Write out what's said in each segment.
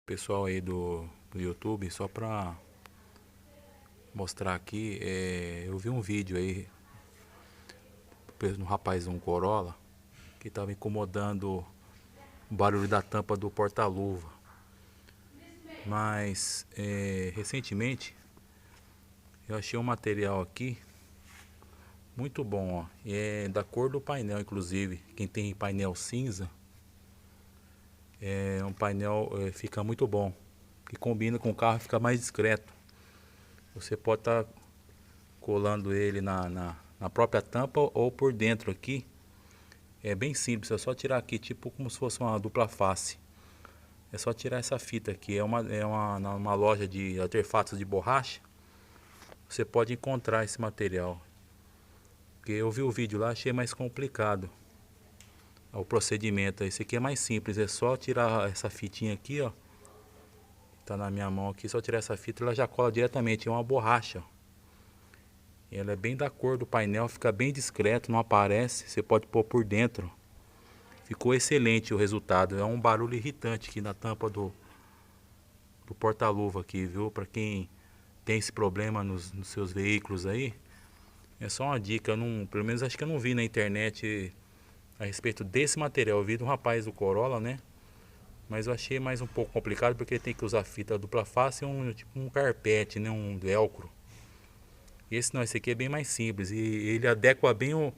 Pessoal aí do YouTube, só pra mostrar aqui, eu vi um vídeo aí um rapaz, um Corolla, que tava incomodando o barulho da tampa do porta-luva. Mas recentemente eu achei um material aqui muito bom, ó. E é da cor do painel, inclusive. Quem tem painel cinza, é um painel, fica muito bom. Que combina com o carro, fica mais discreto. Você pode estar colando ele na própria tampa ou por dentro aqui. É bem simples, é só tirar aqui, tipo como se fosse uma dupla face. É só tirar essa fita aqui. Numa loja de artefatos de borracha. Você pode encontrar esse material. Porque eu vi o vídeo lá, achei mais complicado o procedimento. Esse aqui é mais simples, é só tirar essa fitinha aqui, ó. Tá na minha mão aqui, só tirar essa fita e ela já cola diretamente. É uma borracha, ó. Ela é bem da cor do painel, fica bem discreto, não aparece. Você pode pôr por dentro. Ficou excelente o resultado. É um barulho irritante aqui na tampa do porta-luva aqui, viu? Para quem tem esse problema nos seus veículos aí, é só uma dica. Eu não, pelo menos acho que eu não vi na internet a respeito desse material. Eu vi de um rapaz do Corolla, né? Mas eu achei mais um pouco complicado porque tem que usar fita dupla face e tipo um carpete, né? Um velcro. Esse não, esse aqui é bem mais simples e ele adequa bem o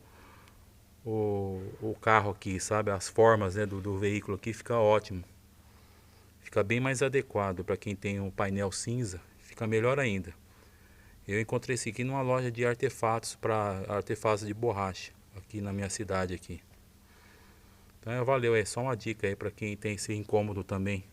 carro aqui, sabe? As formas, né, do veículo aqui fica ótimo. Fica bem mais adequado para quem tem um painel cinza, fica melhor ainda. Eu encontrei esse aqui numa loja de artefatos para artefatos de borracha aqui na minha cidade aqui. Então valeu, é só uma dica aí para quem tem esse incômodo também.